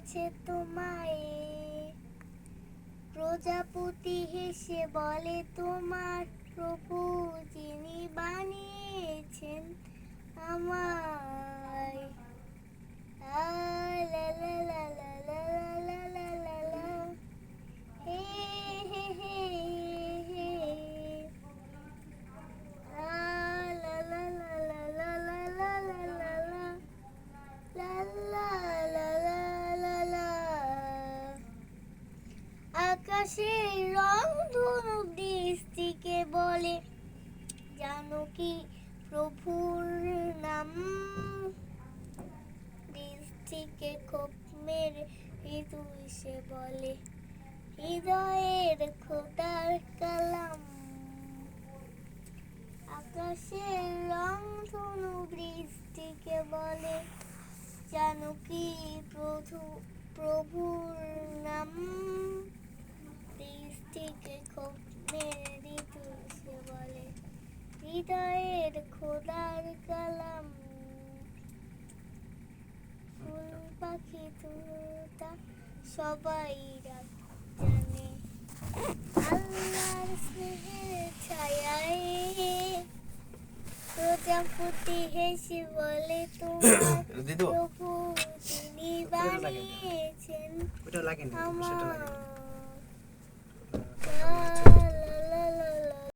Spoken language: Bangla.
বানিয়েছে তোমায়। প্রজাপতি হেসে বলে তোমার প্রভু যিনি বানিয়েছেন আমায়। লা লা লা লা লা লা লা লা লা লা। হে হে হে হে। লা লা লা লা লা লা লা লা লা লা। লা লা লা লা লা লা। আকাশের রং ধনু বৃষ্টিকে বলে জানো কি প্রভুর নাম। বৃষ্টিকে খোপ মেরে ঋতু এসে বলে হৃদয়ের খোদার কালাম। আকাশের রং ধনু বৃষ্টিকে বলে জানো কি প্রভুর নাম। বৃষ্টিকে খোপ মেরে ঋতু এসে বলে হৃদয়ের খোদার কালাম। ফুল পাখি তোতা সবাই জানে আল্লাহর স্নেহের ছায়ায়। প্রজাপতি হেসে বলে তোমার প্রভু তিনি বানিয়েছেন আমায়।